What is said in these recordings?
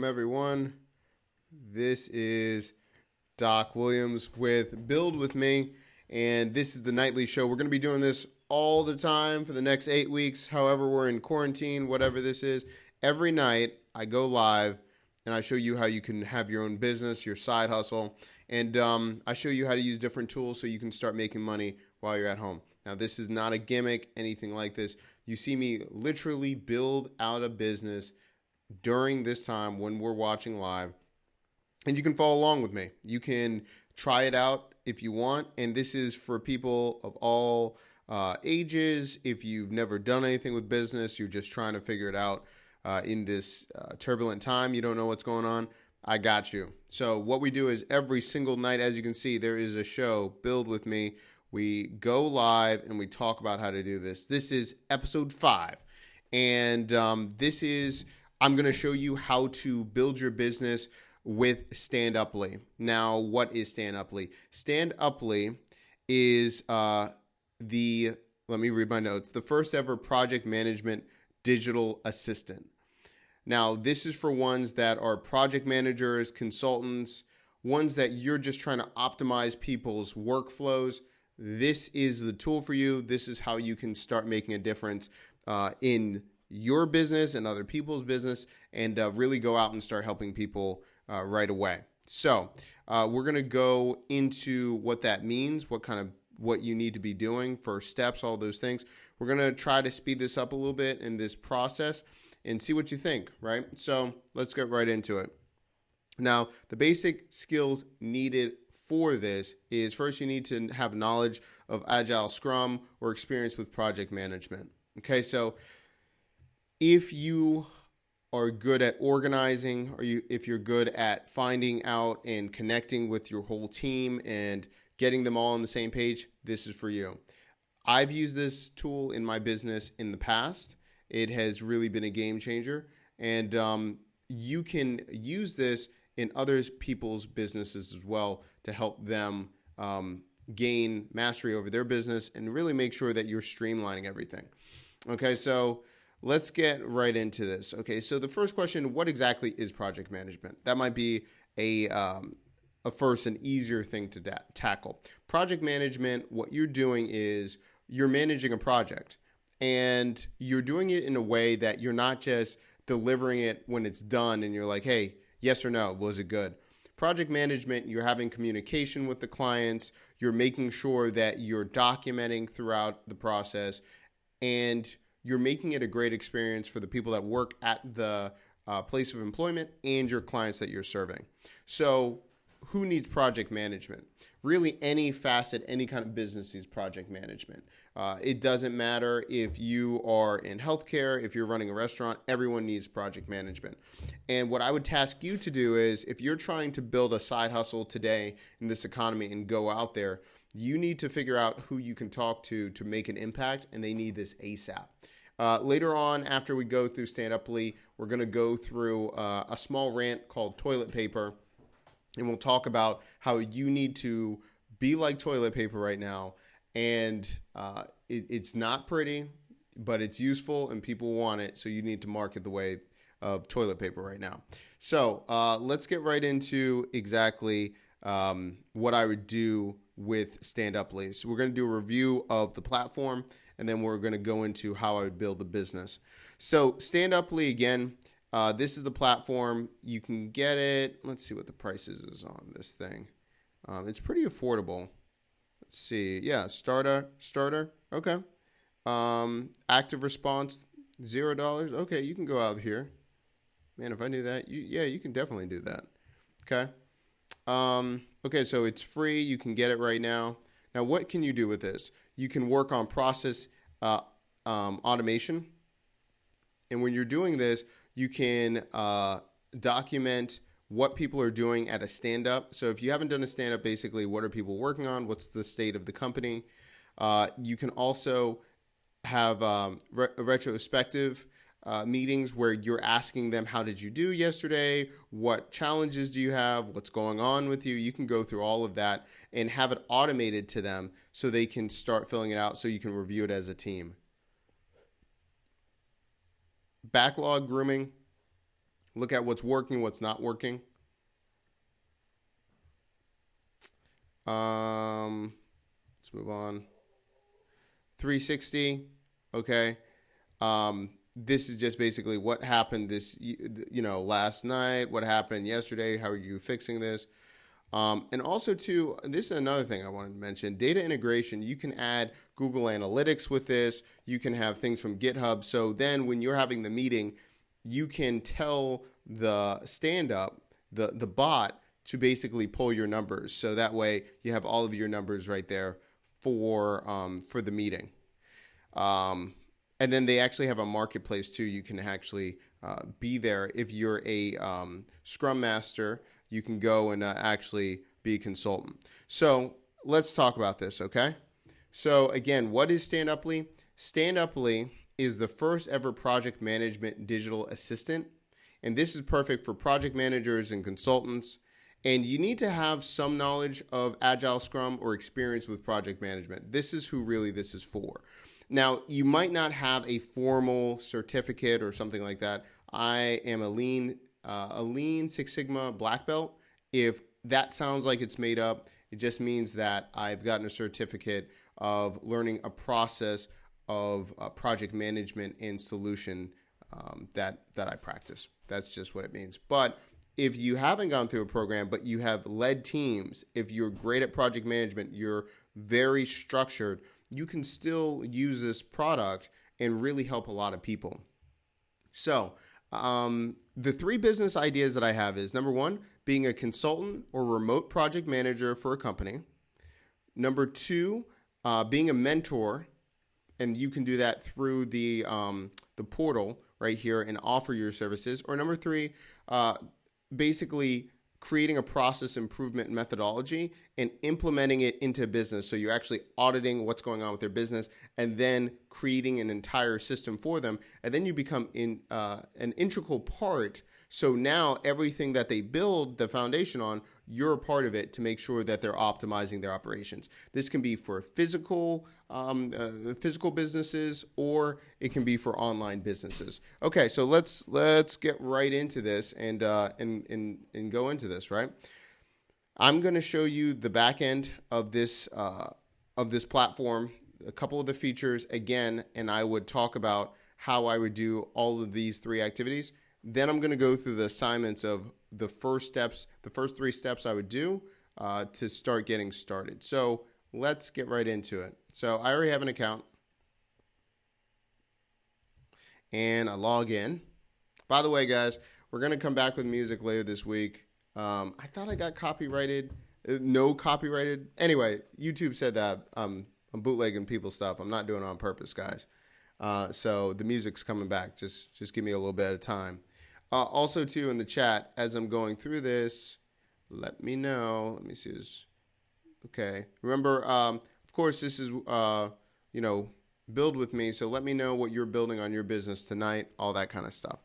Welcome, everyone. This is Doc Williams with Build With Me, and this is the nightly show. We're going to be doing this all the time for the next 8 weeks, however we're in quarantine, whatever this is. Every night, I go live, and I show you how you can have your own business, your side hustle, and I show you how to use different tools so you can start making money while you're at home. Now, this is not a gimmick, anything like this. You see me literally build out a business during this time when we're watching live, and you can follow along with me. You can try it out if you want, and this is for people of all ages. If you've never done anything with business, you're just trying to figure it out in this turbulent time, you don't know what's going on, I got you. So what we do is every single night, as you can see, there is a show, Build With Me. We go live and we talk about how to do this. This is episode 5, and this is I'm going to show you how to build your business with Standuply. Now, what is Standuply? Standuply is let me read my notes, the first ever project management digital assistant. Now, this is for ones that are project managers, consultants, ones that you're just trying to optimize people's workflows. This is the tool for you. This is how you can start making a difference in your business and other people's business, and really go out and start helping people right away. So we're going to go into what that means, what you need to be doing, first steps, all those things. We're going to try to speed this up a little bit in this process and see what you think, right? So let's get right into it. Now, the basic skills needed for this is, first, you need to have knowledge of Agile, Scrum, or experience with project management. Okay, so if you are good at organizing, or if you're good at finding out and connecting with your whole team and getting them all on the same page, this is for you. I've used this tool in my business in the past. It has really been a game changer, and you can use this in other people's businesses as well to help them gain mastery over their business and really make sure that you're streamlining everything. Okay, so let's get right into this. Okay, so the first question, what exactly is project management? That might be an easier thing to tackle. Project management, what you're doing is you're managing a project, and you're doing it in a way that you're not just delivering it when it's done and you're like, hey, yes or no, was it good? Project management, you're having communication with the clients, you're making sure that you're documenting throughout the process, and you're making it a great experience for the people that work at the place of employment and your clients that you're serving. So who needs project management? Really, any facet, any kind of business needs project management. It doesn't matter if you are in healthcare, if you're running a restaurant, everyone needs project management. And what I would task you to do is, if you're trying to build a side hustle today in this economy and go out there, you need to figure out who you can talk to make an impact, and they need this ASAP. Later on, after we go through Standuply, we're going to go through a small rant called toilet paper, and we'll talk about how you need to be like toilet paper right now. And it's not pretty, but it's useful and people want it. So you need to market the way of toilet paper right now. So let's get right into exactly what I would do with Standuply. So we're going to do a review of the platform, and then we're going to go into how I would build a business. So Standuply, again, this is the platform. You can get it. Let's see what the price is on this thing. It's pretty affordable. Let's see. Yeah, starter. Okay. Active response, $0. Okay, you can go out here. Man, if I knew that, you can definitely do that. Okay. Okay, so it's free. You can get it right now. Now, what can you do with this? You can work on process automation. And when you're doing this, you can document what people are doing at a stand-up. So if you haven't done a stand-up, basically, what are people working on? What's the state of the company? You can also have retrospective meetings where you're asking them, how did you do yesterday? What challenges do you have? What's going on with you? You can go through all of that and have it automated to them so they can start filling it out so you can review it as a team. Backlog grooming. Look at what's working, what's not working. Let's move on. 360. Okay. This is just basically what happened last night, what happened yesterday, how are you fixing this? And also, too, this is another thing I wanted to mention, data integration. You can add Google Analytics with this. You can have things from GitHub. So then when you're having the meeting, you can tell the stand-up, the bot, to basically pull your numbers. So that way you have all of your numbers right there for the meeting. And then they actually have a marketplace too. You can actually be there. If you're a Scrum Master, you can go and actually be a consultant. So let's talk about this, okay? So again, what is Standuply? Standuply is the first ever project management digital assistant. And this is perfect for project managers and consultants. And you need to have some knowledge of Agile Scrum or experience with project management. This is who really this is for. Now, you might not have a formal certificate or something like that. I am a Lean Six Sigma black belt. If that sounds like it's made up, it just means that I've gotten a certificate of learning a process of project management and solution that I practice. That's just what it means. But if you haven't gone through a program, but you have led teams, if you're great at project management, you're very structured, you can still use this product and really help a lot of people. So the 3 business ideas that I have is, number 1, being a consultant or remote project manager for a company. Number 2, being a mentor, and you can do that through the portal right here and offer your services. Or number 3, basically creating a process improvement methodology and implementing it into business. So you're actually auditing what's going on with their business and then creating an entire system for them. And then you become an integral part. So now everything that they build the foundation on, you're a part of it to make sure that they're optimizing their operations. This can be for physical businesses, or it can be for online businesses. Okay, so let's get right into this and go into this, right? I'm going to show you the back end of this platform, a couple of the features again, and I would talk about how I would do all of these 3 activities. Then I'm going to go through the assignments of the first 3 steps I would do to start getting started. So let's get right into it. So I already have an account, and I log in. By the way, guys, we're going to come back with music later this week. I thought I got copyrighted. No copyrighted. Anyway, YouTube said that I'm bootlegging people's stuff. I'm not doing it on purpose, guys. So the music's coming back. Just give me a little bit of time. Also, too, in the chat, as I'm going through this, let me know. Let me see this. Okay. Remember, of course, this is, build with me. So let me know what you're building on your business tonight, all that kind of stuff.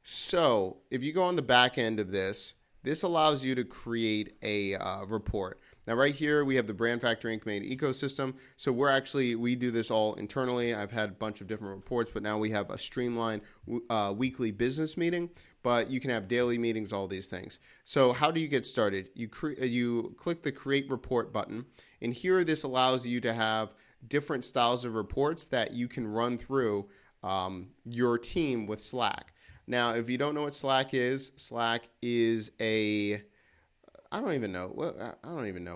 So if you go on the back end of this, this allows you to create a report. Now, right here, we have the Brand Factory Inc. main ecosystem. So we do this all internally. I've had a bunch of different reports, but now we have a streamlined weekly business meeting. But you can have daily meetings, all these things. So how do you get started? You click the Create Report button. And here, this allows you to have different styles of reports that you can run through your team with Slack. Now, if you don't know what Slack is I don't even know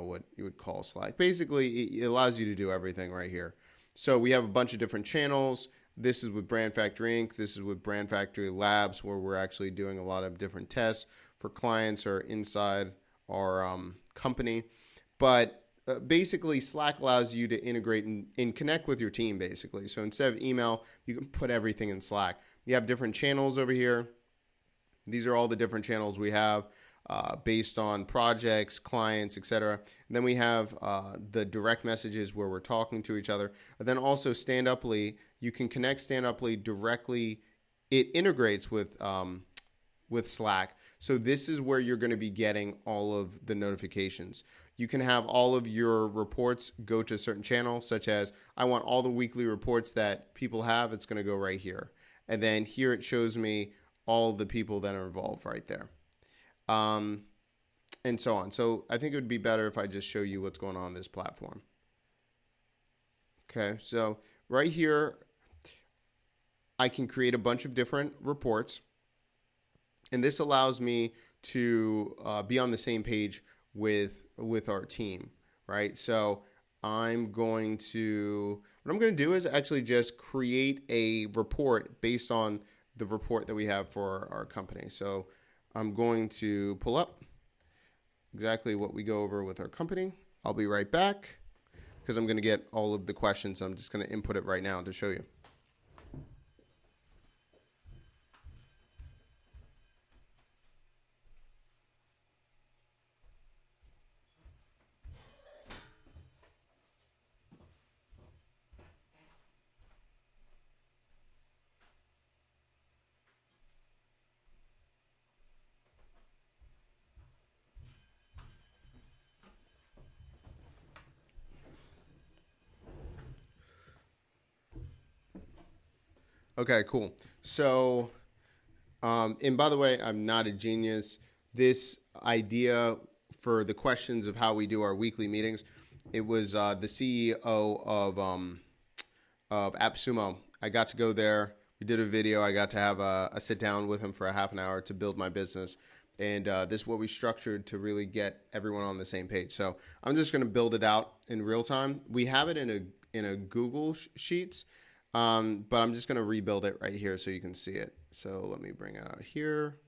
what you would call Slack. Basically, it allows you to do everything right here. So we have a bunch of different channels. This is with Brand Factory Inc. This is with Brand Factory Labs, where we're actually doing a lot of different tests for clients or inside our company. But basically, Slack allows you to integrate and connect with your team, basically. So instead of email, you can put everything in Slack. You have different channels over here. These are all the different channels we have. Based on projects, clients, etc. And then we have the direct messages where we're talking to each other. And then also Standuply, you can connect Standuply directly. It integrates with Slack. So this is where you're going to be getting all of the notifications. You can have all of your reports go to a certain channel, such as I want all the weekly reports that people have. It's going to go right here. And then here it shows me all the people that are involved right there. And so on. So I think it would be better if I just show you what's going on this platform. Okay, so right here, I can create a bunch of different reports, and this allows me to be on the same page with our team, right? So what I'm going to do is actually just create a report based on the report that we have for our company. So I'm going to pull up exactly what we go over with our company. I'll be right back because I'm going to get all of the questions. I'm just going to input it right now to show you. Okay, cool. So, and by the way, I'm not a genius. This idea for the questions of how we do our weekly meetings, it was the CEO of AppSumo. I got to go there. We did a video. I got to have a sit down with him for a half an hour to build my business. And this is what we structured to really get everyone on the same page. So I'm just going to build it out in real time. We have it in a Google Sheets, but I'm just going to rebuild it right here so you can see it. So let me bring it out here.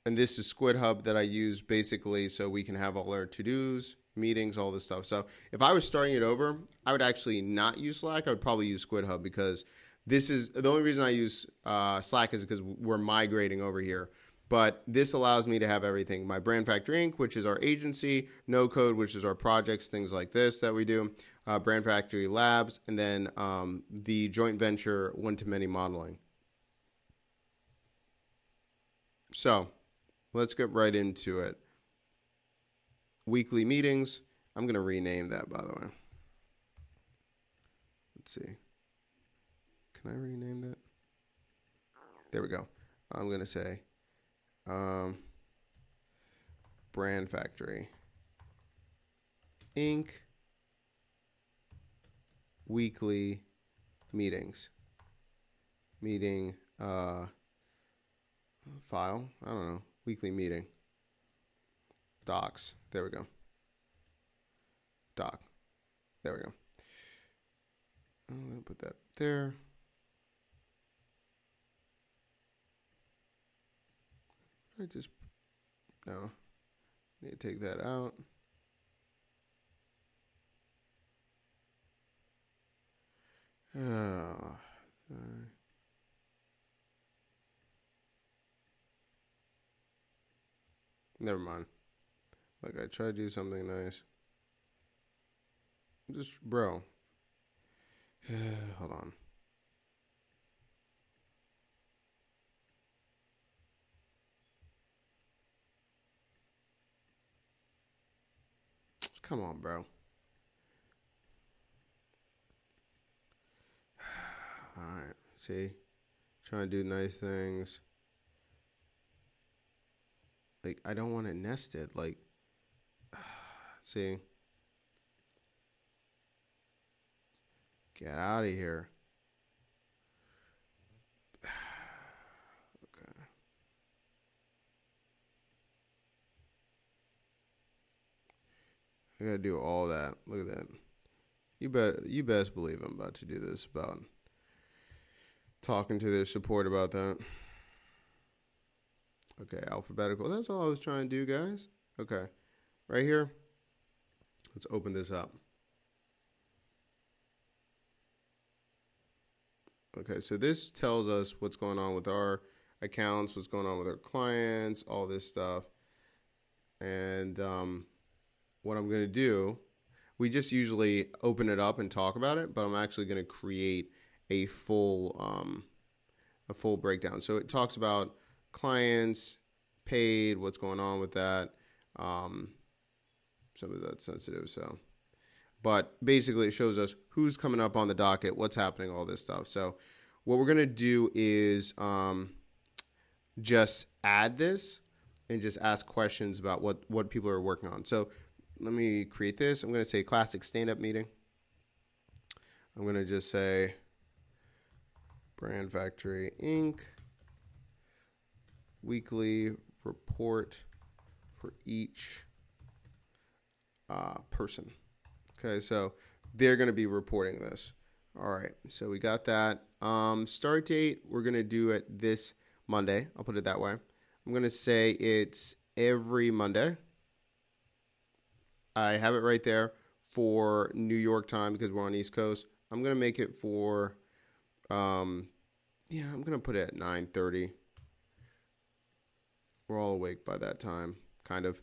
And this is Squid Hub that I use basically so we can have all our to-dos, meetings, all this stuff. So if I was starting it over, I would actually not use Slack. I would probably use Squid Hub because this is the only reason I use Slack is because we're migrating over here. But this allows me to have everything. My Brand Factory Inc., which is our agency, No Code, which is our projects, things like this that we do, Brand Factory Labs, and then the joint venture one-to-many modeling. So let's get right into it. Weekly meetings. I'm going to rename that, by the way. Let's see. Can I rename that? There we go. I'm going to say Brand Factory Inc. Weekly meetings. Meeting file. I don't know. Weekly meeting. Docs. There we go. Doc. There we go. I'm going to put that there. I just, no. Need to take that out. Never mind. Like I tried to do something nice. Just, bro. Hold on. Come on, bro. Alright, see? Trying to do nice things. Like, I don't want it nested. Like, see? Get out of here. Okay. I gotta do all that. Look at that. You best believe I'm about to do this about talking to their support about that. Okay, alphabetical. That's all I was trying to do, guys. Okay, right here. Let's open this up. Okay, so this tells us what's going on with our accounts, what's going on with our clients, all this stuff. And what I'm going to do, we just usually open it up and talk about it, but I'm actually going to create a full breakdown. So it talks about clients, paid, what's going on with that. Some of that's sensitive, so. But basically it shows us who's coming up on the docket, what's happening, all this stuff. So what we're going to do is just add this and just ask questions about what people are working on. So let me create this. I'm going to say classic stand-up meeting. I'm going to just say Brand Factory Inc. weekly report for each person. Okay, so they're going to be reporting this. All right, so we got that. Start date, we're going to do it this Monday. I'll put it that way. I'm going to say it's every Monday. I have it right there for New York time because we're on East Coast. I'm going to make it for, I'm going to put it at 9:30. We're all awake by that time, kind of.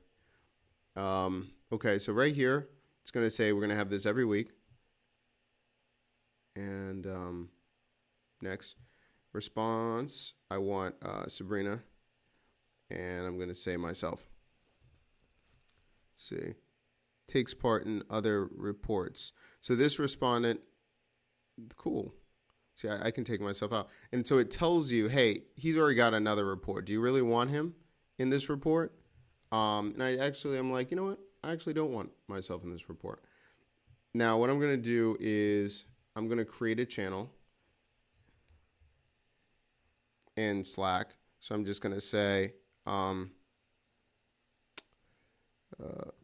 Okay, so right here, it's going to say we're going to have this every week. And next, response, I want Sabrina. And I'm going to say myself. Let's see. Takes part in other reports. So this respondent, cool. See, I can take myself out. And so it tells you, hey, he's already got another report. Do you really want him in this report? And I'm like, you know what? I actually don't want myself in this report. Now, what I'm going to do is I'm going to create a channel in Slack. So I'm just going to say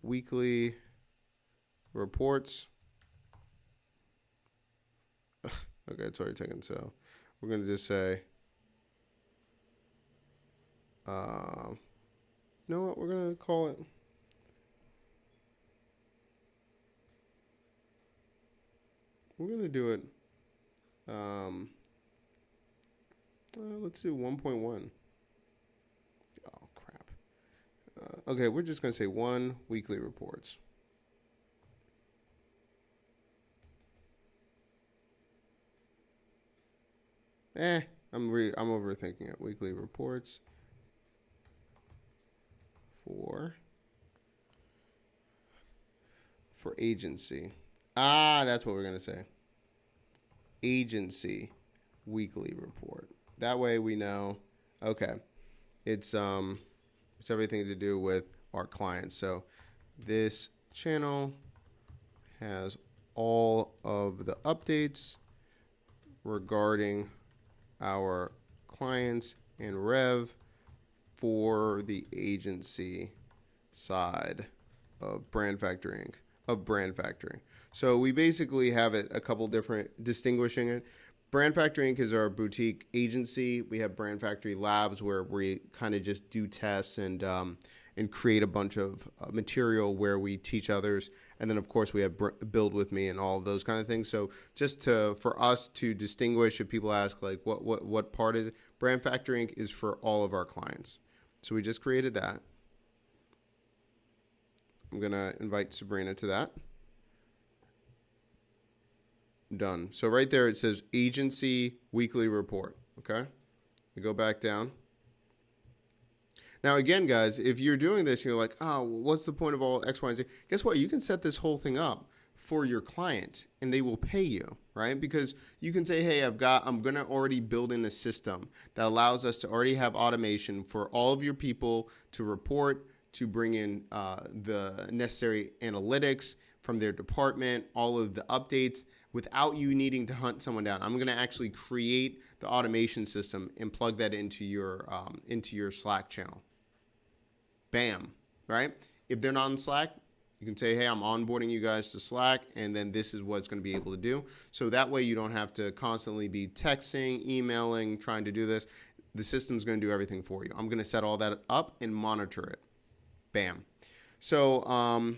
weekly reports. Okay, it's already taken. So we're going to just say, you know what? We're going to call it. We're going to do it. Let's do 1.1. Oh, crap. Okay, we're just going to say 1 weekly reports. I'm overthinking it. Weekly reports for agency. That's what we're going to say. Agency weekly report. That way we know, okay, it's everything to do with our clients. So this channel has all of the updates regarding our clients and rev for the agency side of Brand Factory Inc. of Brand Factory. So we basically have it a couple different distinguishing it. Brand Factory Inc. is our boutique agency. We have Brand Factory Labs where we kind of just do tests and create a bunch of material where we teach others. And then, of course, we have Build With Me and all of those kind of things. So just for us to distinguish, if people ask, like, what part is it? Brand Factory Inc. is for all of our clients. So we just created that. I'm going to invite Sabrina to that. Done. So right there it says agency weekly report. Okay. We go back down. Now again, guys, if you're doing this, you're like, oh, what's the point of all X, Y, and Z? Guess what? You can set this whole thing up for your client and they will pay you, right? Because you can say, hey, I'm going to already build in a system that allows us to already have automation for all of your people to report, to bring in the necessary analytics from their department, all of the updates without you needing to hunt someone down. I'm going to actually create the automation system and plug that into your Slack channel. Bam, right? If they're not in Slack, you can say, hey, I'm onboarding you guys to Slack, and then this is what it's going to be able to do. So that way you don't have to constantly be texting, emailing, trying to do this. The system's going to do everything for you. I'm going to set all that up and monitor it. Bam. So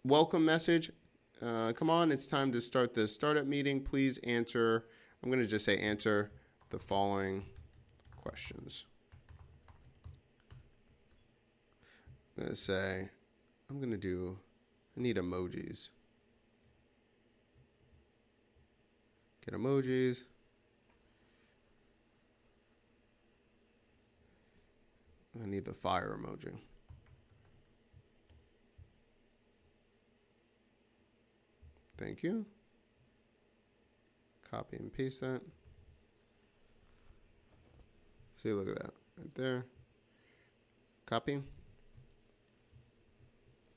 welcome message. Come on, it's time to start the startup meeting. Please answer. I'm going to just say answer the following questions. I'm going to say, I need emojis. Get emojis. I need the fire emoji. Thank you. Copy and paste that. See, look at that. right there. Copy.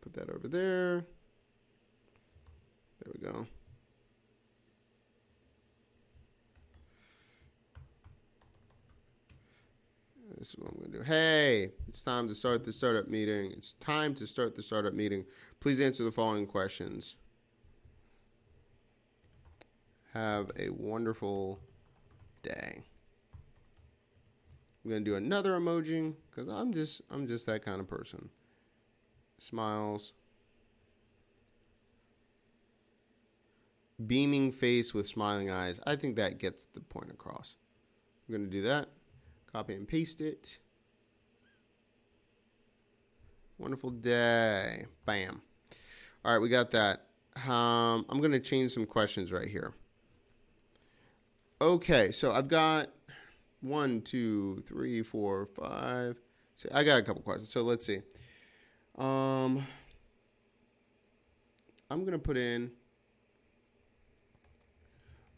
Put that over there. There we go. This is what I'm going to do. Hey, it's time to start the startup meeting. It's time to start the startup meeting. Please answer the following questions. Have a wonderful day. I'm going to do another emoji because I'm just that kind of person. Smiles. Beaming face with smiling eyes. I think that gets the point across. I'm going to do that. Copy and paste it. Wonderful day. Bam. All right, we got that. I'm going to change some questions right here. Okay, so I've got 1, 2, 3, 4, 5. So I got a couple questions. So let's see. I'm going to put in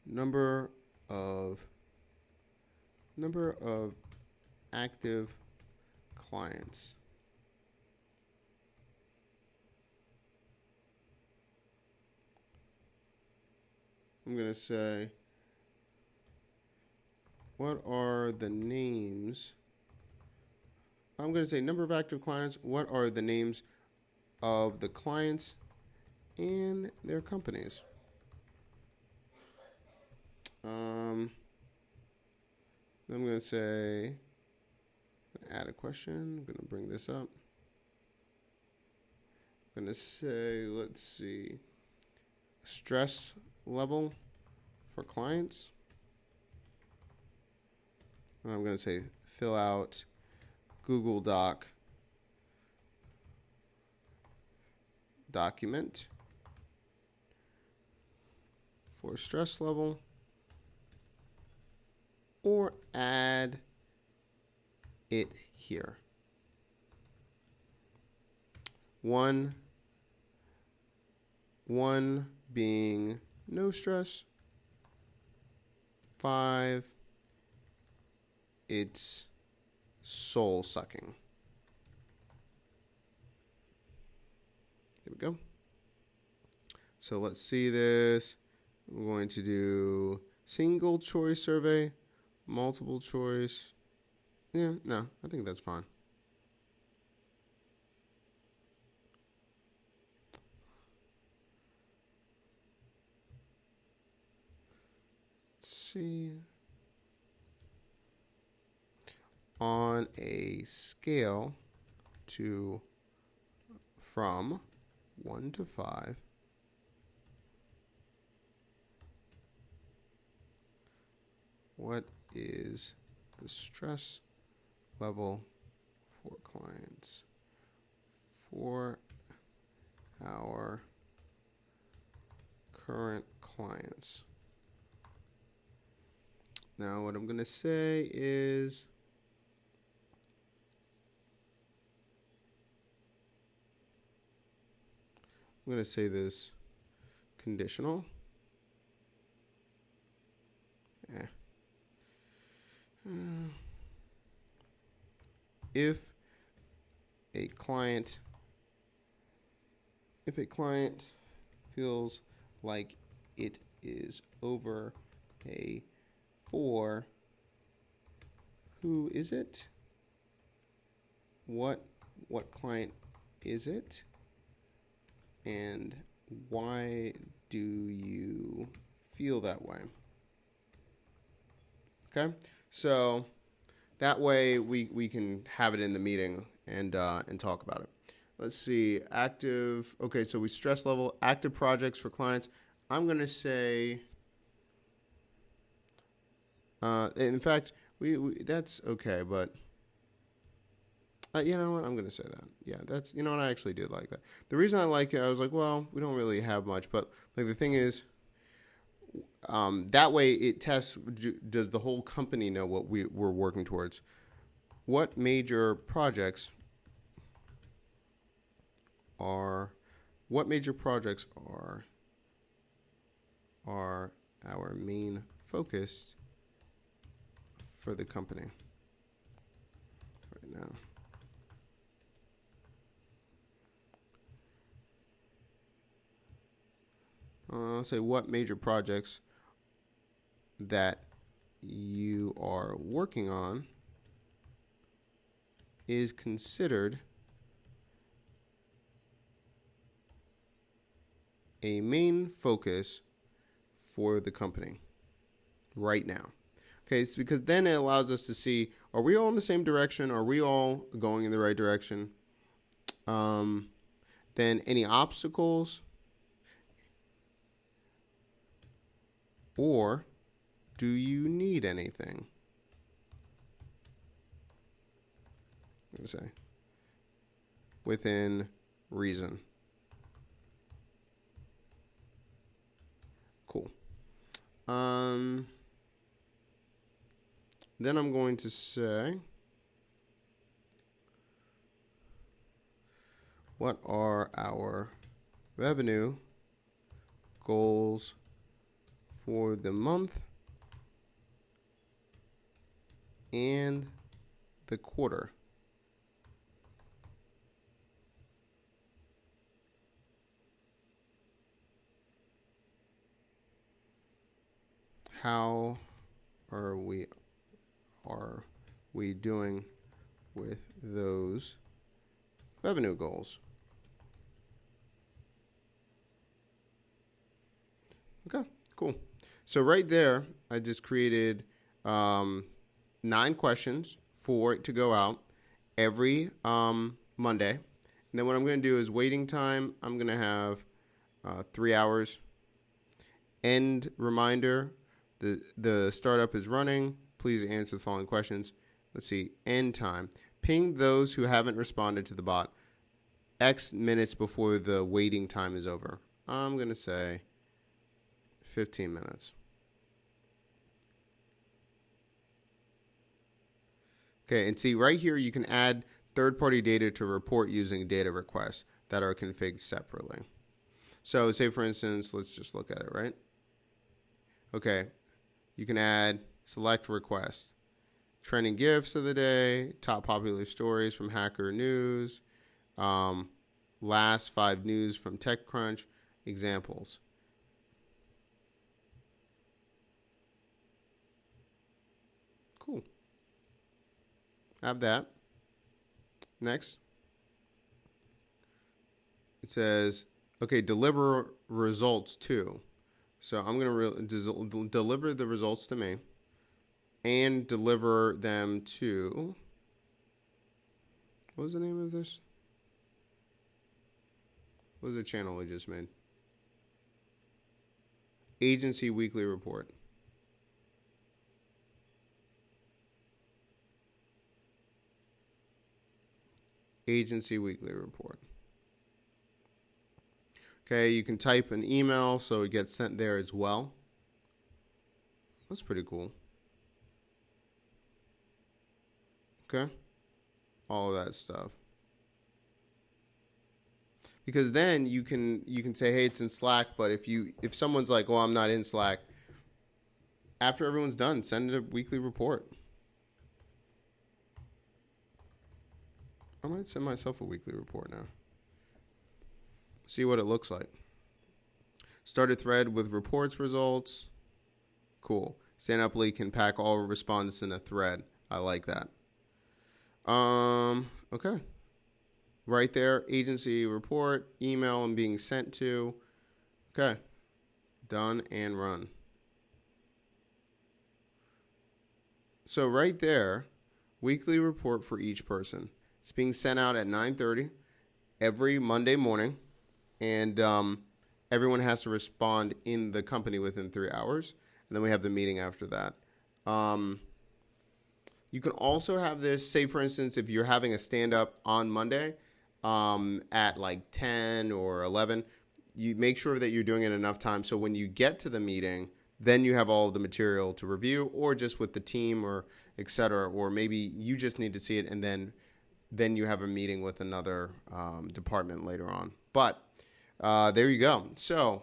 number of active clients. I'm going to say, what are the names? I'm going to say number of active clients. What are the names of the clients and their companies? I'm going to say, add a question. I'm going to bring this up. I'm going to say, let's see, stress level for clients. And I'm going to say, fill out Google document for stress level, or add it here. 1 being no stress. 5, it's soul sucking. There we go. So let's see this. We're going to do single choice survey, multiple choice. Yeah, no, I think that's fine. Let's see. On a scale from 1 to 5, what is the stress level for clients for our current clients? Now, what I'm going to say is, I'm going to say this conditional. If a client feels like it is over a 4, who is it? What client is it? And why do you feel that way? Okay, so that way we can have it in the meeting and talk about it. Let's see, active. Okay, so we stress level active projects for clients. I'm gonna say. In fact, we that's okay, but you know what? I'm gonna say that. Yeah, that's, you know what? I actually did like that. The reason I like it, I was like, well, we don't really have much, but like the thing is, that way it tests. Does the whole company know what we're working towards? What major projects are our main focus for the company? now. I'll say what major projects that you are working on is considered a main focus for the company right now. Okay, it's because then it allows us to see, are we all in the same direction? Are we all going in the right direction? Then any obstacles, or do you need anything? I'm going to say within reason. Cool. Then I'm going to say, what are our revenue goals for the month and the quarter? How are we doing with those revenue goals? Okay, cool. So right there, I just created 9 questions for it to go out every Monday. And then what I'm going to do is waiting time. I'm going to have 3 hours. End reminder, the startup is running. Please answer the following questions. Let's see, end time. Ping those who haven't responded to the bot X minutes before the waiting time is over. I'm going to say 15 minutes. Okay, and see right here you can add third-party data to report using data requests that are configured separately. So say for instance, let's just look at it, right? Okay, you can add select request, trending GIFs of the day, top popular stories from Hacker News, last 5 news from TechCrunch, examples. Cool. Have that. Next. It says, okay, deliver results to. So I'm going to deliver the results to me and deliver them to, what was the name of this? What was the channel we just made? Agency Weekly Report. Agency Weekly Report. Okay, you can type an email so it gets sent there as well. That's pretty cool. Okay, all of that stuff. Because then you can say, hey, it's in Slack, but if someone's like, well, I'm not in Slack, after everyone's done, send a weekly report. I might send myself a weekly report now. See what it looks like. Start a thread with reports results. Cool. Standuply can pack all responses in a thread. I like that. Okay. Right there, agency report, email and being sent to. Okay. Done and run. So right there, weekly report for each person. It's being sent out at 9:30 every Monday morning. And everyone has to respond in the company within 3 hours. And then we have the meeting after that. You can also have this, say, for instance, if you're having a stand-up on Monday at like 10 or 11, you make sure that you're doing it enough time so when you get to the meeting, then you have all of the material to review, or just with the team or et cetera, or maybe you just need to see it and then you have a meeting with another department later on. But there you go. So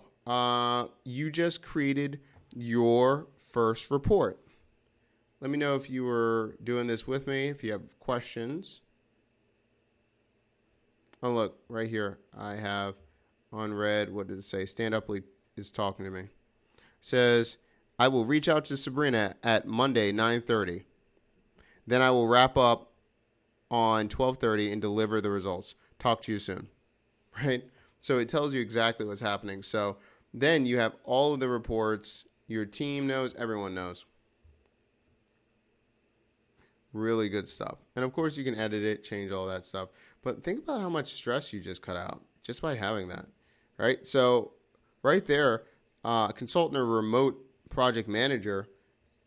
you just created your first report. Let me know if you were doing this with me, if you have questions. Oh, look, right here. I have on red, what did it say? Standuply is talking to me. It says, I will reach out to Sabrina at Monday, 9:30. Then I will wrap up on 12:30 and deliver the results. Talk to you soon. Right? So it tells you exactly what's happening. So then you have all of the reports. Your team knows. Everyone knows. Really good stuff. And of course, you can edit it, change all that stuff. But think about how much stress you just cut out just by having that, right? So, right there, consultant or remote project manager,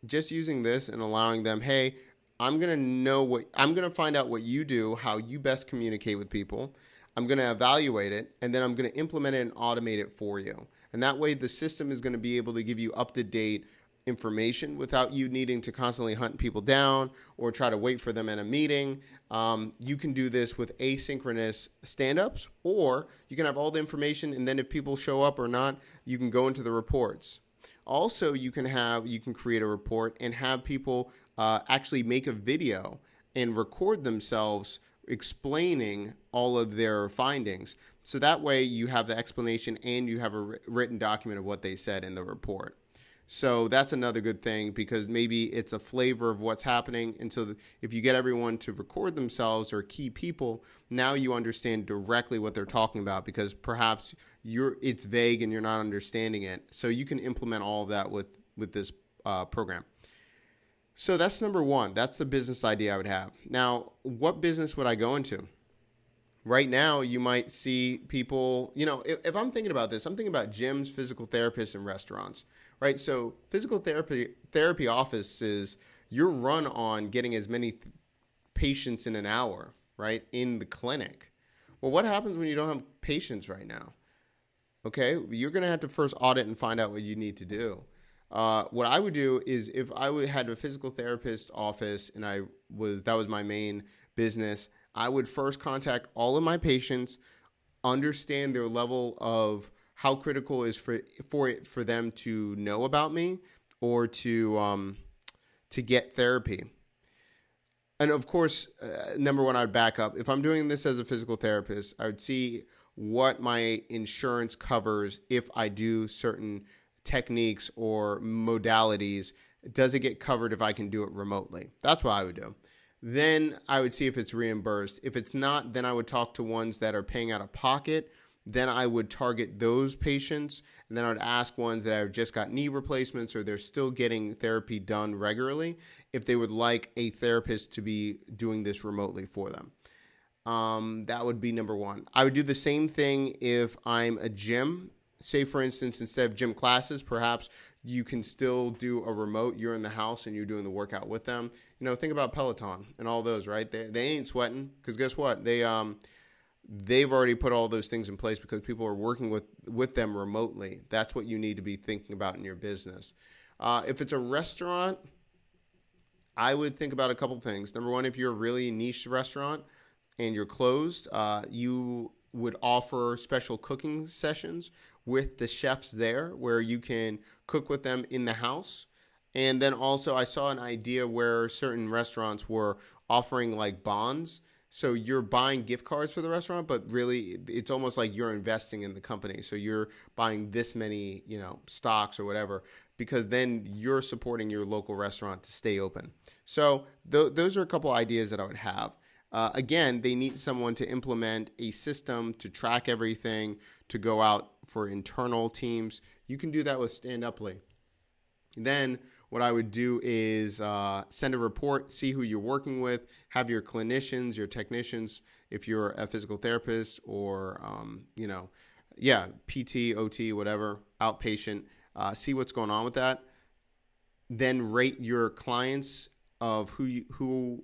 just using this and allowing them, hey, I'm gonna find out what you do, how you best communicate with people. I'm gonna evaluate it, and then I'm gonna implement it and automate it for you. And that way, the system is gonna be able to give you up to date information without you needing to constantly hunt people down or try to wait for them in a meeting. You can do this with asynchronous stand-ups, or you can have all the information, and then if people show up or not, you can go into the reports. Also, you can create a report and have people actually make a video and record themselves explaining all of their findings. So that way you have the explanation and you have a written document of what they said in the report. So that's another good thing because maybe it's a flavor of what's happening. And so if you get everyone to record themselves or key people, now you understand directly what they're talking about because perhaps it's vague and you're not understanding it. So you can implement all of that with this program. So that's number one. That's the business idea I would have. Now, what business would I go into? Right now, you might see people, if I'm thinking about this, I'm thinking about gyms, physical therapists, and restaurants, right? So physical therapy offices, you're run on getting as many patients in an hour, right, in the clinic. Well, what happens when you don't have patients right now? Okay, you're going to have to first audit and find out what you need to do. What I would do is if had a physical therapist office and that was my main business, I would first contact all of my patients, understand their level of how critical it is for them to know about me or to get therapy. And of course, number one, I'd back up. If I'm doing this as a physical therapist, I would see what my insurance covers if I do certain techniques or modalities. Does it get covered if I can do it remotely? That's what I would do. Then I would see if it's reimbursed. If it's not, then I would talk to ones that are paying out of pocket. Then I would target those patients. And then I would ask ones that have just got knee replacements or they're still getting therapy done regularly if they would like a therapist to be doing this remotely for them. That would be number one. I would do the same thing if I'm a gym. Say, for instance, instead of gym classes, perhaps you can still do a remote. You're in the house and you're doing the workout with them. Think about Peloton and all those, right? They ain't sweating because guess what? They've already put all those things in place because people are working with them remotely. That's what you need to be thinking about in your business. If it's a restaurant, I would think about a couple things. Number one, if you're a really niche restaurant and you're closed, you would offer special cooking sessions with the chefs there where you can cook with them in the house. And then also I saw an idea where certain restaurants were offering like bonds. So you're buying gift cards for the restaurant, but really it's almost like you're investing in the company. So you're buying this many, stocks or whatever, because then you're supporting your local restaurant to stay open. So those are a couple ideas that I would have. Again, they need someone to implement a system to track everything, to go out for internal teams. You can do that with Standuply. Then what I would do is send a report, see who you're working with, have your clinicians, your technicians, if you're a physical therapist or, PT, OT, whatever, outpatient, see what's going on with that. Then rate your clients of who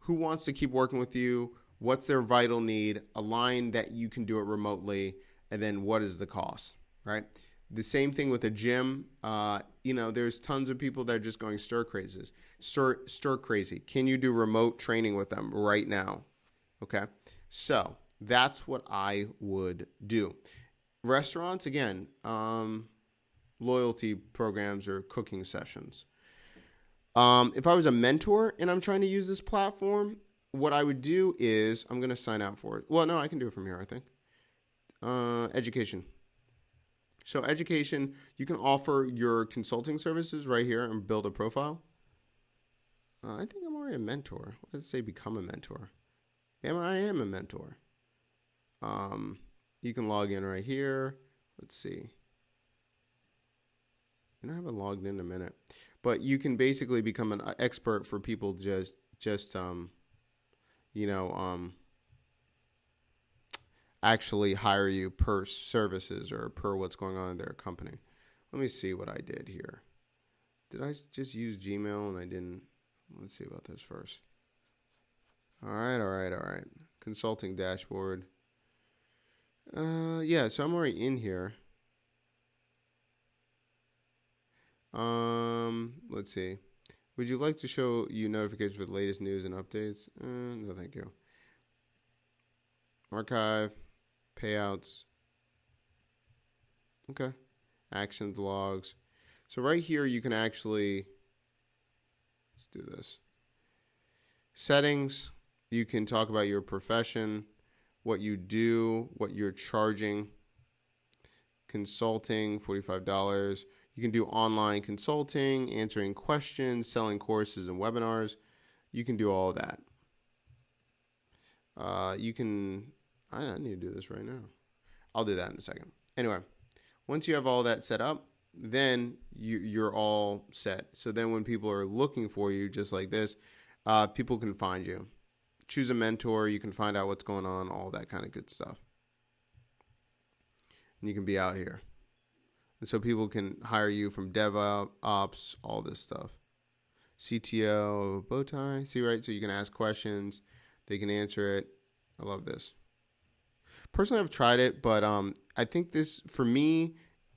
wants to keep working with you, what's their vital need, align that you can do it remotely, and then what is the cost, right? The same thing with a gym. There's tons of people that are just going stir crazy. Can you do remote training with them right now? Okay. So that's what I would do. Restaurants, again, loyalty programs or cooking sessions. If I was a mentor and I'm trying to use this platform, what I would do is I'm going to sign out for it. Well, no, I can do it from here, I think. Education. So education, you can offer your consulting services right here and build a profile. I think I'm already a mentor. Let's say become a mentor. I am a mentor. You can log in right here. Let's see. And I haven't logged in a minute, but you can basically become an expert for people just actually hire you per services or per what's going on in their company. Let me see what I did here. Did I just use Gmail and I didn't? Let's see about this first. All right. Consulting dashboard. Yeah, so I'm already in here. Let's see. Would you like to show you notifications for the latest news and updates? No, thank you. Archive, payouts. Okay. Actions, logs. So right here, you can actually, let's do this. Settings, you can talk about your profession, what you do, what you're charging. Consulting, $45. You can do online consulting, answering questions, selling courses and webinars. You can do all of that. I need to do this right now. I'll do that in a second. Anyway, once you have all that set up, then you're all set. So then when people are looking for you, just like this, people can find you. Choose a mentor. You can find out what's going on, all that kind of good stuff. And you can be out here. And so people can hire you from DevOps, all this stuff. CTO, bow tie. See, right? So you can ask questions. They can answer it. I love this. Personally, I've tried it, but I think this, for me,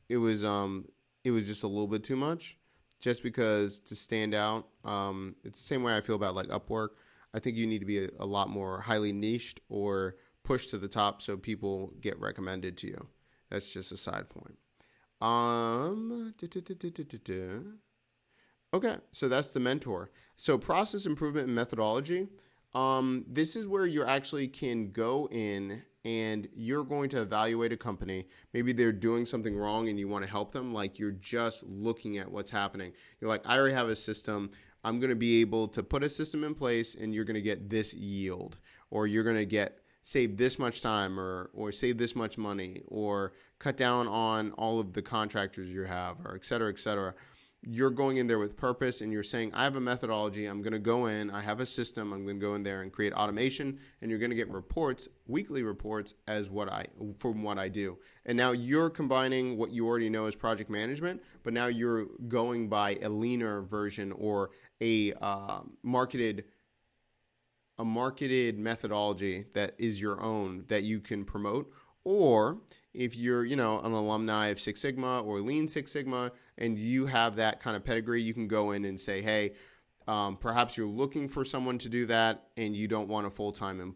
it was just a little bit too much. Just because to stand out, it's the same way I feel about like Upwork. I think you need to be a lot more highly niched or pushed to the top so people get recommended to you. That's just a side point. Okay, so that's the mentor. So process improvement and methodology. This is where you actually can go in and you're going to evaluate a company. Maybe they're doing something wrong and you want to help them. Like you're just looking at what's happening. You're like, I already have a system. I'm going to be able to put a system in place and you're going to get this yield, or you're going to save this much time, or save this much money, or cut down on all of the contractors you have, or et cetera, et cetera. You're going in there with purpose and you're saying, I have a methodology. I'm going to go in. I have a system. I'm going to go in there and create automation, and you're going to get reports, weekly reports from what I do. And now you're combining what you already know as project management, but now you're going by a leaner version or a marketed methodology that is your own that you can promote. Or if you're, an alumni of Six Sigma or Lean Six Sigma, and you have that kind of pedigree, you can go in and say, hey, perhaps you're looking for someone to do that and you don't want a full-time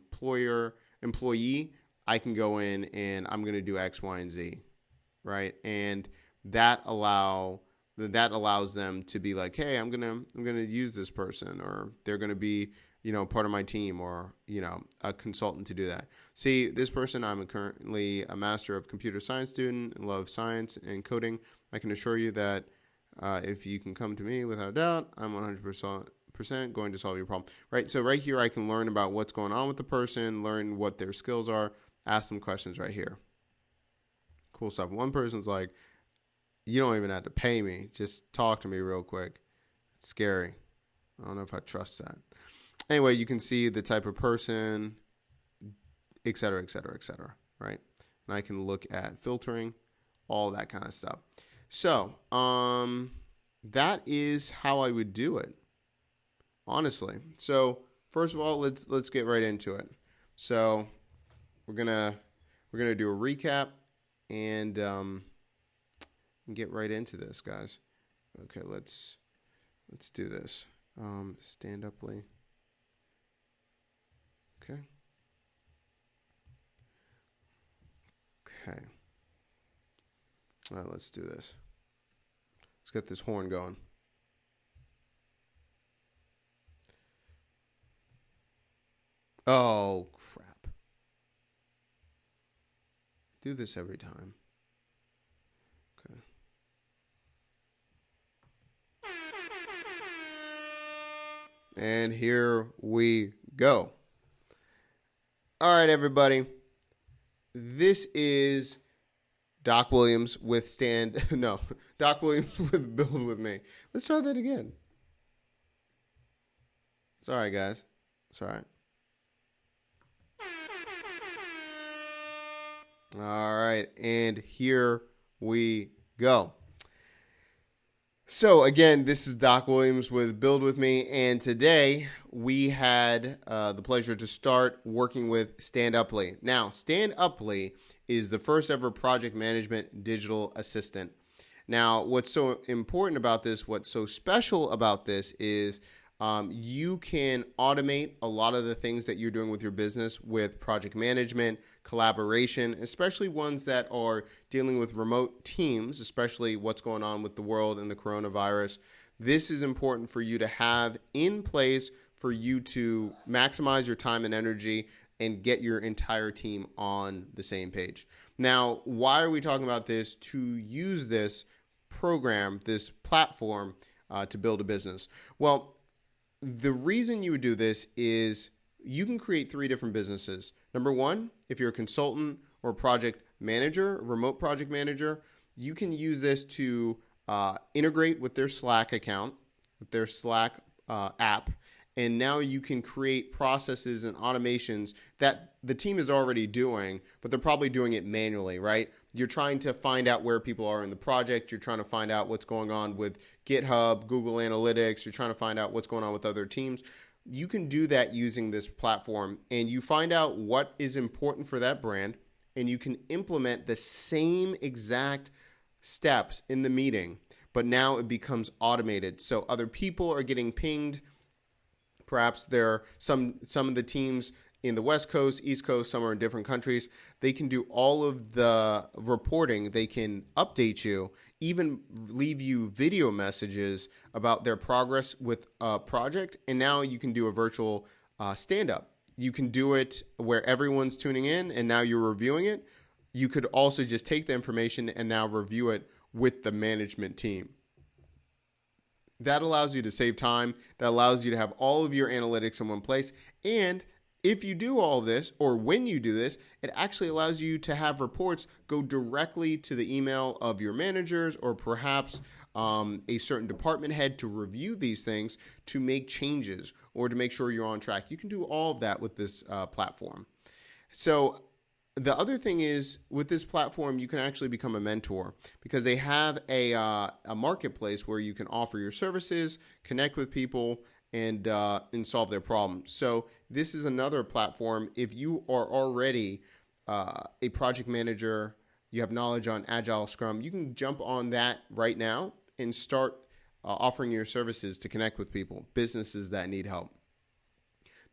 employee. I can go in and I'm going to do X, Y, and Z, right? And that allows them to be like, hey, I'm gonna use this person, or they're gonna be part of my team, or a consultant to do that. See, this person, I'm currently a Master of Computer Science student and love science and coding. I can assure you that if you can come to me without a doubt, I'm 100% going to solve your problem. Right. So right here, I can learn about what's going on with the person, learn what their skills are, ask them questions right here. Cool stuff. One person's like, you don't even have to pay me. Just talk to me real quick. It's scary. I don't know if I trust that. Anyway, you can see the type of person, et cetera, et cetera, et cetera, right? And I can look at filtering, all that kind of stuff. So that is how I would do it, honestly. So first of all, let's get right into it. So we're gonna do a recap and get right into this, guys. Okay, let's do this. Standuply. Okay. All right, let's do this. Let's get this horn going. Oh, crap. Do this every time. Okay. And here we go. All right, everybody. This is Doc Williams with Doc Williams with Build With Me. Let's try that again. It's all right, guys. It's all right. All right, and here we go. So again, this is Doc Williams with Build With Me, and today we had the pleasure to start working with Standuply. Now, Standuply is the first ever project management digital assistant. Now, what's so important about this, what's so special about this is you can automate a lot of the things that you're doing with your business with project management, collaboration, especially ones that are dealing with remote teams, especially what's going on with the world and the coronavirus. This is important for you to have in place for you to maximize your time and energy and get your entire team on the same page. Now, why are we talking about this? To use this program, this platform to build a business. Well, the reason you would do this is you can create 3 different businesses. Number one, if you're a consultant or project manager, remote project manager, you can use this to integrate with their Slack account, with their Slack app, and now you can create processes and automations that the team is already doing, but they're probably doing it manually, right? You're trying to find out where people are in the project. You're trying to find out what's going on with GitHub, Google Analytics. You're trying to find out what's going on with other teams. You can do that using this platform, and you find out what is important for that brand, and you can implement the same exact steps in the meeting, but now it becomes automated. So other people are getting pinged. Perhaps there are some of the teams in the West Coast, East Coast, some are in different countries. They can do all of the reporting. They can update you, even leave you video messages about their progress with a project. And now you can do a virtual stand-up. You can do it where everyone's tuning in and now you're reviewing it. You could also just take the information and now review it with the management team. That allows you to save time. That allows you to have all of your analytics in one place. And if you do all of this, or when you do this, it actually allows you to have reports go directly to the email of your managers or perhaps a certain department head to review these things to make changes or to make sure you're on track. You can do all of that with this platform. So the other thing is with this platform, you can actually become a mentor because they have a marketplace where you can offer your services, connect with people, and solve their problems. So this is another platform. If you are already a project manager, you have knowledge on Agile Scrum, you can jump on that right now and start offering your services to connect with people, businesses that need help.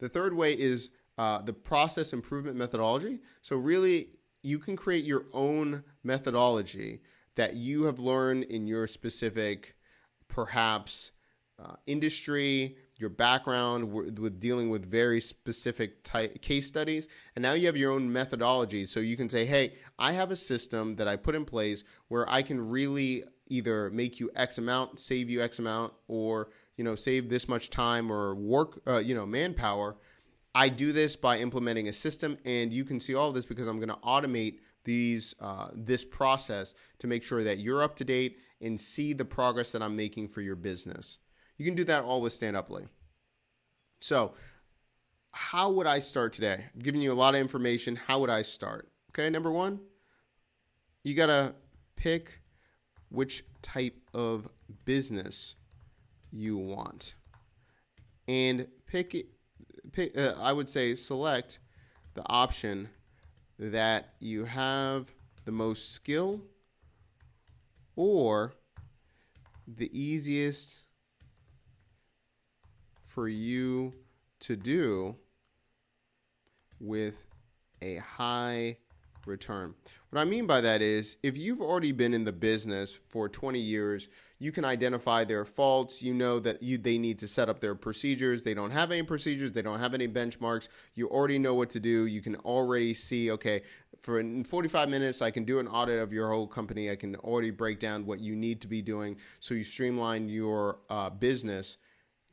The third way is the process improvement methodology. So really, you can create your own methodology that you have learned in your specific, perhaps, industry, your background with dealing with very specific case studies. And now you have your own methodology. So you can say, hey, I have a system that I put in place where I can really either make you X amount, save you X amount, or, save this much time or work, manpower. I do this by implementing a system, and you can see all of this because I'm going to automate this process to make sure that you're up to date and see the progress that I'm making for your business. You can do that all with Standuply. So how would I start today? I'm giving you a lot of information. How would I start? Okay, number one, you got to pick which type of business you want. And I would say select the option that you have the most skill or the easiest for you to do with a high return. What I mean by that is if you've already been in the business for 20 years, you can identify their faults. You know that they need to set up their procedures. They don't have any procedures. They don't have any benchmarks. You already know what to do. You can already see, okay, for in 45 minutes, I can do an audit of your whole company. I can already break down what you need to be doing so you streamline your business.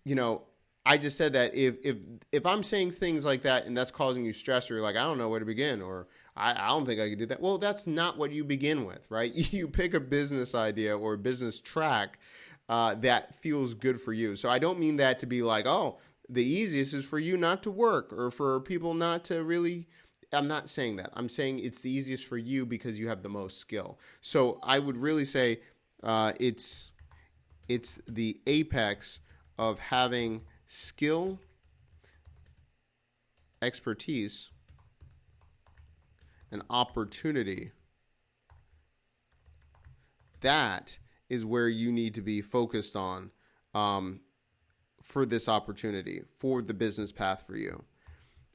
You know, I just said that if I'm saying things like that and that's causing you stress, or you're like, I don't know where to begin, or I don't think I could do that. Well, that's not what you begin with, right? You pick a business idea or a business track that feels good for you. So I don't mean that to be like, oh, the easiest is for you not to work or for people not to really. I'm not saying that. I'm saying it's the easiest for you because you have the most skill. So I would really say it's the apex of having skill, expertise, and opportunity. That is where you need to be focused on for this opportunity, for the business path for you.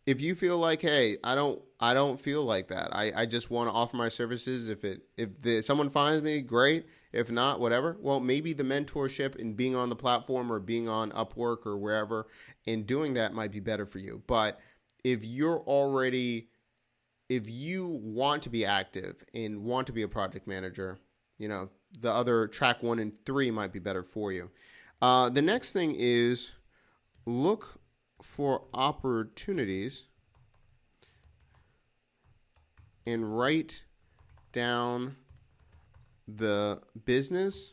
If you feel like, hey, I don't feel like that. I just want to offer my services. If someone finds me, great. If not, whatever. Well, maybe the mentorship and being on the platform or being on Upwork or wherever and doing that might be better for you. But if you're already, if you want to be active and want to be a project manager, the other track 1 and 3 might be better for you. The next thing is look for opportunities and write down the business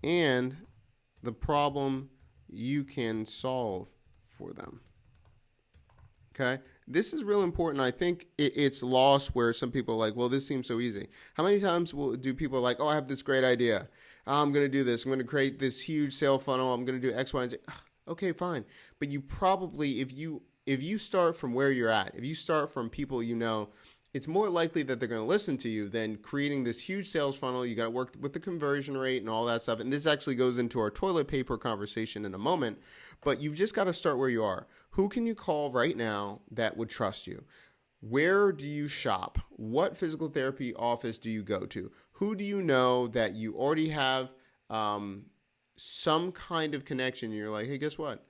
and the problem you can solve for them. Okay? This is real important. I think it's lost where some people are like, well, this seems so easy. How many times do people like, oh, I have this great idea. I'm going to do this. I'm going to create this huge sale funnel. I'm going to do X, Y, and Z. Okay, fine. But you probably, if you start from where you're at, if you start from people you know, it's more likely that they're going to listen to you than creating this huge sales funnel. You got to work with the conversion rate and all that stuff. And this actually goes into our toilet paper conversation in a moment. But you've just got to start where you are. Who can you call right now that would trust you? Where do you shop? What physical therapy office do you go to? Who do you know that you already have some kind of connection? And you're like, hey, guess what?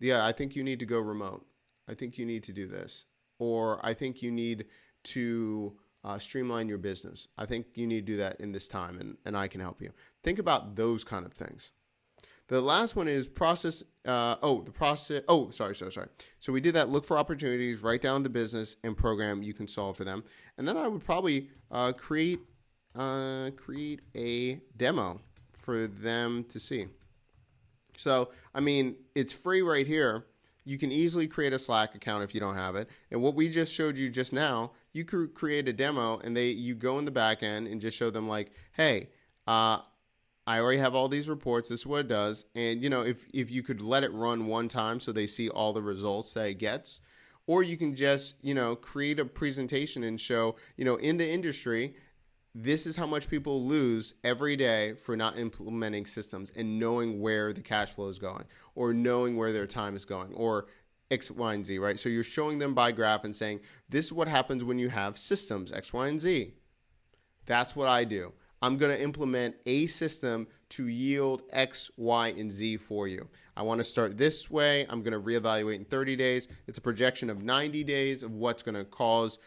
Yeah, I think you need to go remote. I think you need to do this. Or I think you need to streamline your business. I think you need to do that in this time, and I can help you. Think about those kind of things. The last one is process. The process. Oh, sorry. So we did that. Look for opportunities. Write down the business and program you can solve for them. And then I would probably create a demo for them to see. So I mean, it's free right here. You can easily create a Slack account if you don't have it. And what we just showed you just now, you could create a demo and you go in the back end and just show them like, hey, I already have all these reports. This is what it does. And, if you could let it run one time so they see all the results that it gets, or you can just, create a presentation and show, in the industry, this is how much people lose every day for not implementing systems and knowing where the cash flow is going or knowing where their time is going or X, Y, and Z, right? So you're showing them by graph and saying, this is what happens when you have systems, X, Y, and Z. That's what I do. I'm going to implement a system to yield X, Y, and Z for you. I want to start this way. I'm going to reevaluate in 30 days. It's a projection of 90 days of what's going to cause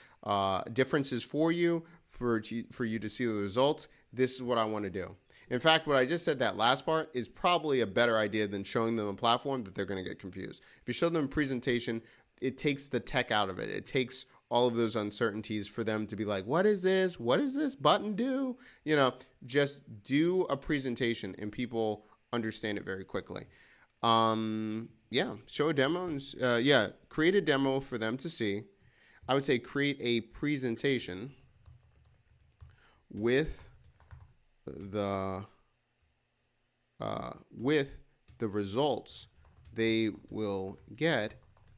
differences for you, for you to see the results. This is what I want to do. In fact, what I just said, that last part, is probably a better idea than showing them a platform that they're going to get confused. If you show them a presentation, it takes the tech out of it. It takes all of those uncertainties for them to be like, what is this? What does this button do? Just do a presentation and people understand it very quickly. Show a demo and create a demo for them to see. I would say create a presentation with the results they will get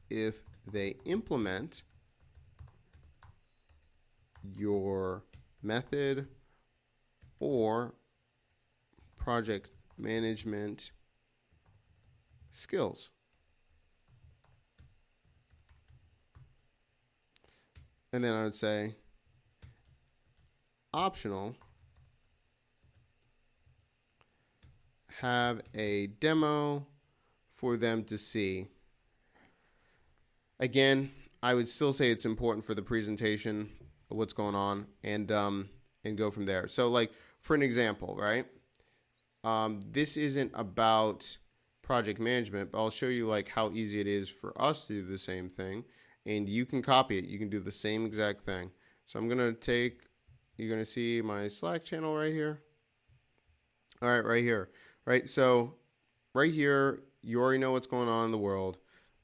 if they implement your method or project management skills. And then I would say optional, have a demo for them to see. Again, I would still say it's important for the presentation of what's going on, and go from there. So, like, for an example, right? This isn't about project management, but I'll show you like how easy it is for us to do the same thing, and you can copy it. You can do the same exact thing. So I'm gonna take. You're gonna see my Slack channel right here. All right, right here. Right. So right here, you already know what's going on in the world.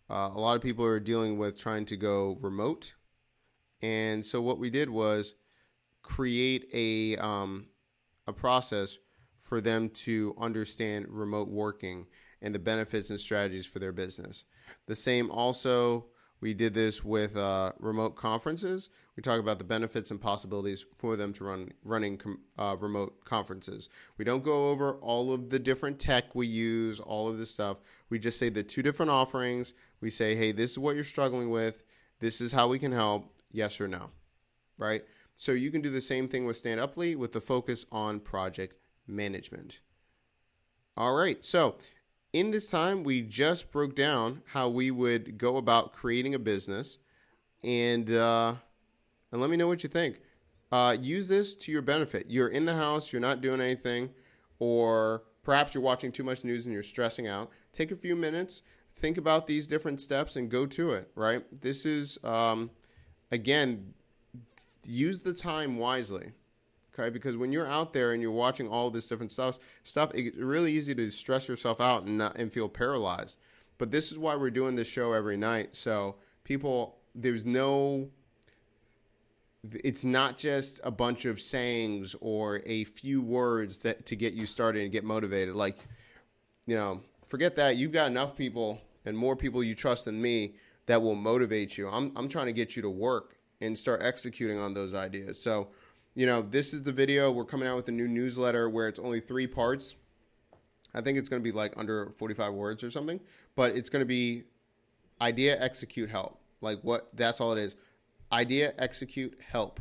A lot of people are dealing with trying to go remote, and so what we did was create a process for them to understand remote working and the benefits and strategies for their business. The same also, we did this with remote conferences. We talk about the benefits and possibilities for them to running remote conferences. We don't go over all of the different tech we use, all of this stuff. We just say the two different offerings. We say, hey, this is what you're struggling with. This is how we can help. Yes or no, right? So you can do the same thing with Standuply with the focus on project management. All right. So in this time, we just broke down how we would go about creating a business, and let me know what you think. Use this to your benefit. You're in the house, you're not doing anything, or perhaps you're watching too much news and you're stressing out. Take a few minutes, think about these different steps, and go to it. Right. This is again, use the time wisely. Okay, because when you're out there and you're watching all this different stuff, it's really easy to stress yourself out and feel paralyzed. But this is why we're doing this show every night. So people, it's not just a bunch of sayings or a few words that to get you started and get motivated. Like, forget that. You've got enough people and more people you trust than me that will motivate you. I'm trying to get you to work and start executing on those ideas. So, this is the video. We're coming out with a new newsletter where it's only 3 parts. I think it's going to be like under 45 words or something, but it's going to be idea, execute, help. That's all it is. Idea, execute, help.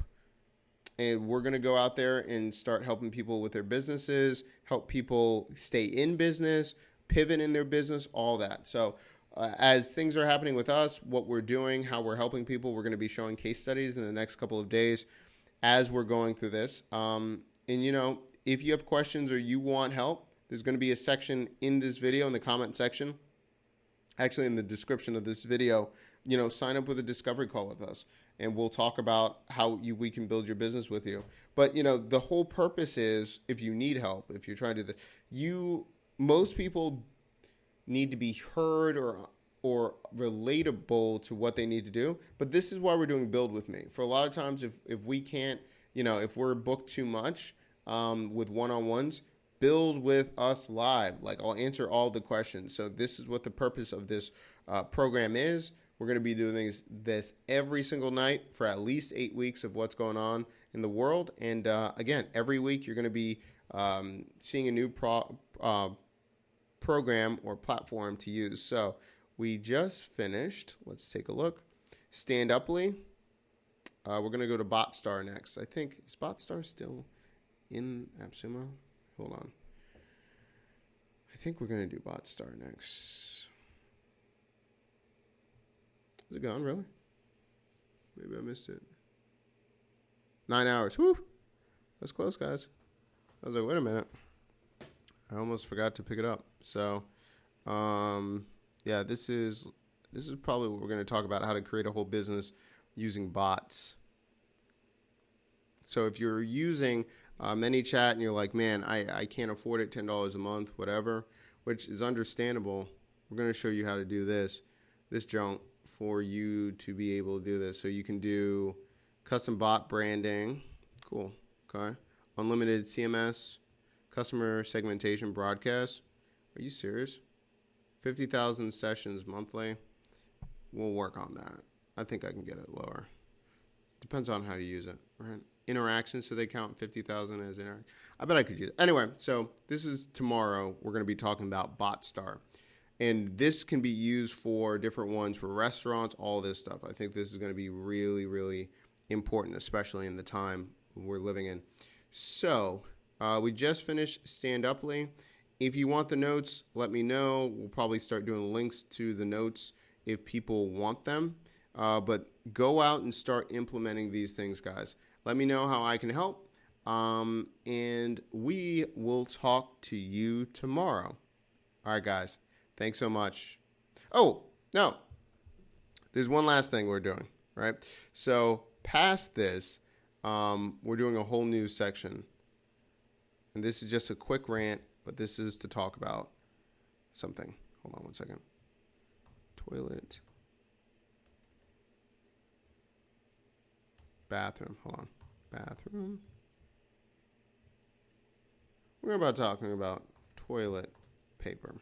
And we're going to go out there and start helping people with their businesses, help people stay in business, pivot in their business, all that. So as things are happening with us, what we're doing, how we're helping people, we're going to be showing case studies in the next couple of days as we're going through this. If you have questions or you want help, there's going to be a section in this video in the comment section, actually in the description of this video. Sign up with a discovery call with us, and we'll talk about how we can build your business with you. But, the whole purpose is, if you need help, if you're trying to most people need to be heard or relatable to what they need to do. But this is why we're doing Build With Me. For a lot of times, if we can't, if we're booked too much with one-on-ones, build with us live. Like, I'll answer all the questions. So this is what the purpose of this program is. We're going to be doing this every single night for at least 8 weeks of what's going on in the world. And again, every week you're going to be seeing a new program or platform to use. So we just finished. Let's take a look. Standuply. We're going to go to BotStar next. I think, is BotStar still in AppSumo? Hold on. I think we're going to do BotStar next. Is it gone, really? Maybe I missed it. 9 hours. Whew. That's close, guys. I was like, wait a minute. I almost forgot to pick it up. So, yeah, this is probably what we're going to talk about, how to create a whole business using bots. So if you're using ManyChat and you're like, man, I can't afford it, $10 a month, whatever, which is understandable, we're going to show you how to do this junk for you to be able to do this. So you can do custom bot branding. Cool. Okay. Unlimited CMS, customer segmentation broadcast. Are you serious? 50,000 sessions monthly. We'll work on that. I think I can get it lower. Depends on how to use it, right? Interactions, so they count 50,000 as interaction. I bet I could use it. Anyway, so this is tomorrow. We're going to be talking about BotStar. And this can be used for different ones, for restaurants, all this stuff. I think this is going to be really, really important, especially in the time we're living in. So we just finished Standuply. If you want the notes, let me know. We'll probably start doing links to the notes if people want them. But go out and start implementing these things, guys. Let me know how I can help. And we will talk to you tomorrow. All right, guys. Thanks so much. Oh, no. There's one last thing we're doing, right? So past this, we're doing a whole new section. And this is just a quick rant, but this is to talk about something. Hold on one second. Toilet. Bathroom. Hold on. Bathroom. We're about talking about toilet paper.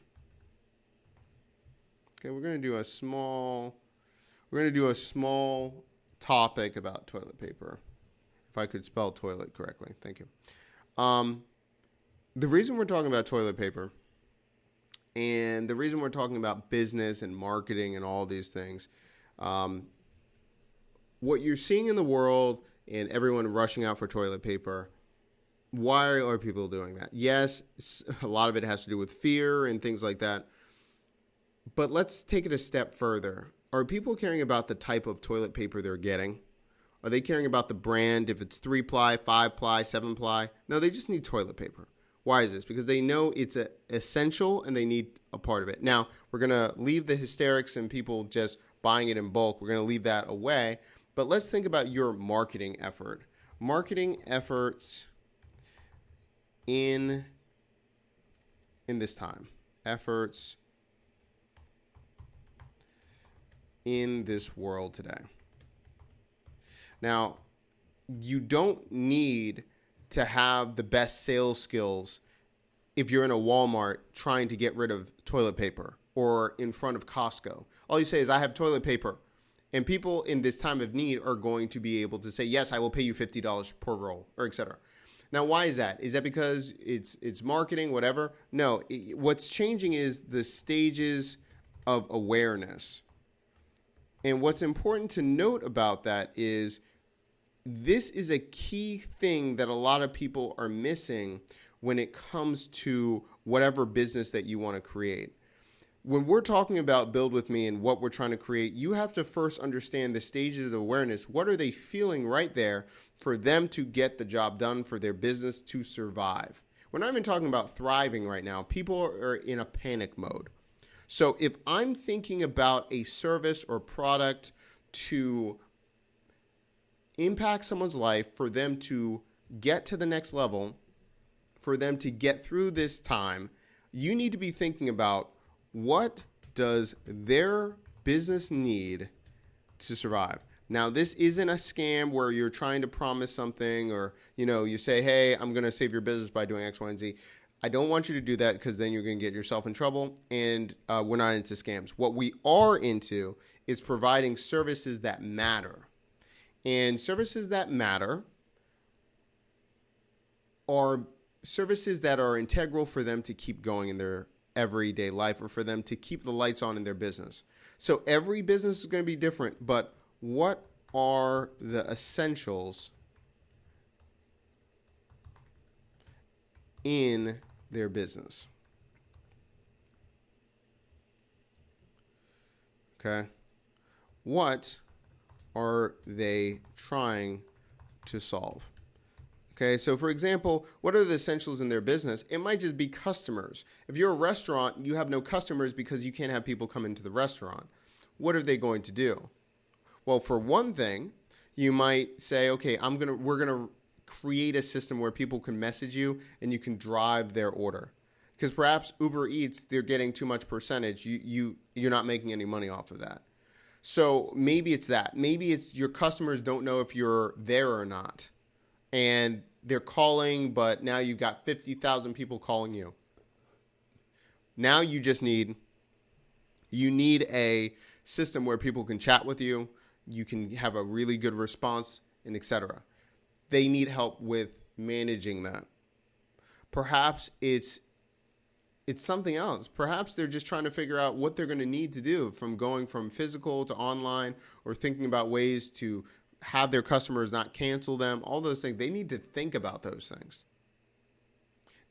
Okay, we're going to do a small topic about toilet paper. If I could spell toilet correctly. Thank you. The reason we're talking about toilet paper and the reason we're talking about business and marketing and all these things, what you're seeing in the world and everyone rushing out for toilet paper, why are people doing that? Yes, a lot of it has to do with fear and things like that. But let's take it a step further. Are people caring about the type of toilet paper they're getting? Are they caring about the brand, if it's 3-ply, 5-ply, 7-ply? No, they just need toilet paper. Why is this? Because they know it's essential and they need a part of it. Now, we're going to leave the hysterics and people just buying it in bulk. We're going to leave that away. But let's think about your marketing effort. Marketing efforts in this time. Efforts in this world today. Now, you don't need to have the best sales skills if you're in a Walmart trying to get rid of toilet paper or in front of Costco. All you say is, I have toilet paper. And people in this time of need are going to be able to say, yes, I will pay you $50 per roll, or et cetera. Now, why is that? Is that because it's marketing, whatever? No, what's changing is the stages of awareness. And what's important to note about that is this is a key thing that a lot of people are missing when it comes to whatever business that you want to create. When we're talking about Build With Me and what we're trying to create, you have to first understand the stages of awareness. What are they feeling right there for them to get the job done, for their business to survive? We're not even talking about thriving right now. People are in a panic mode. So if I'm thinking about a service or product to impact someone's life, for them to get to the next level, for them to get through this time, you need to be thinking about, what does their business need to survive? Now, this isn't a scam where you're trying to promise something or, you say, hey, I'm going to save your business by doing X, Y, and Z. I don't want you to do that because then you're going to get yourself in trouble, and we're not into scams. What we are into is providing services that matter. And services that matter are services that are integral for them to keep going in their everyday life or for them to keep the lights on in their business. So every business is going to be different, but what are the essentials in their business? Okay. What are they trying to solve? Okay, so for example, what are the essentials in their business? It might just be customers. If you're a restaurant, you have no customers because you can't have people come into the restaurant. What are they going to do? Well, for one thing, you might say, okay, we're gonna create a system where people can message you and you can drive their order. Because perhaps Uber Eats, they're getting too much percentage. You're not making any money off of that. So maybe it's that. Maybe it's your customers don't know if you're there or not. And they're calling, but now you've got 50,000 people calling you. Now you need a system where people can chat with you. You can have a really good response, and etc. They need help with managing that. Perhaps it's something else. Perhaps they're just trying to figure out what they're going to need to do from going from physical to online, or thinking about ways to have their customers not cancel them, all those things. They need to think about those things.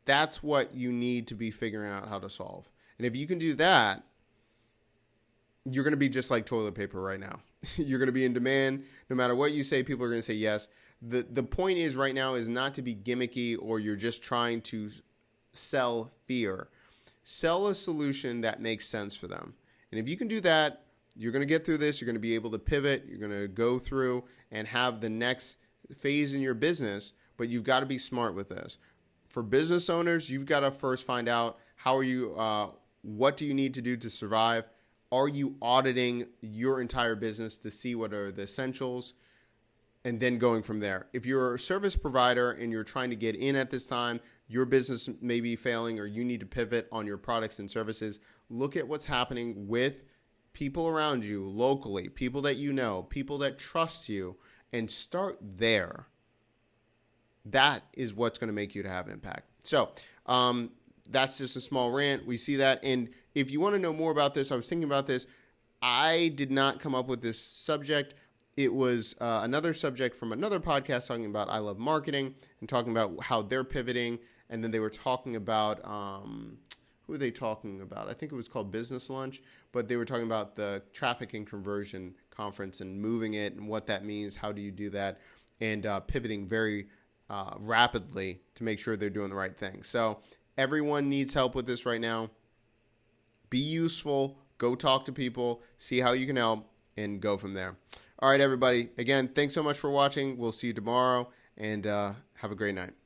That's what you need to be figuring out how to solve. And if you can do that, you're going to be just like toilet paper right now. You're going to be in demand. No matter what you say, people are going to say yes. The point is right now is not to be gimmicky or you're just trying to sell fear. Sell a solution that makes sense for them. And if you can do that, you're going to get through this. You're going to be able to pivot. You're going to go through and have the next phase in your business, but you've got to be smart with this. For business owners, you've got to first find out what do you need to do to survive? Are you auditing your entire business to see what are the essentials? And then going from there. If you're a service provider and you're trying to get in at this time, your business may be failing or you need to pivot on your products and services, look at what's happening with people around you locally, people that you know, people that trust you, and start there. That is what's going to make you to have impact. So that's just a small rant. We see that. And if you want to know more about this, I was thinking about this. I did not come up with this subject. It was another subject from another podcast talking about I Love Marketing and talking about how they're pivoting. And then they were talking about, who were they talking about? I think it was called Business Lunch, but they were talking about the traffic and conversion conference and moving it and what that means. How do you do that? And pivoting very rapidly to make sure they're doing the right thing. So everyone needs help with this right now. Be useful. Go talk to people. See how you can help and go from there. All right, everybody. Again, thanks so much for watching. We'll see you tomorrow, and have a great night.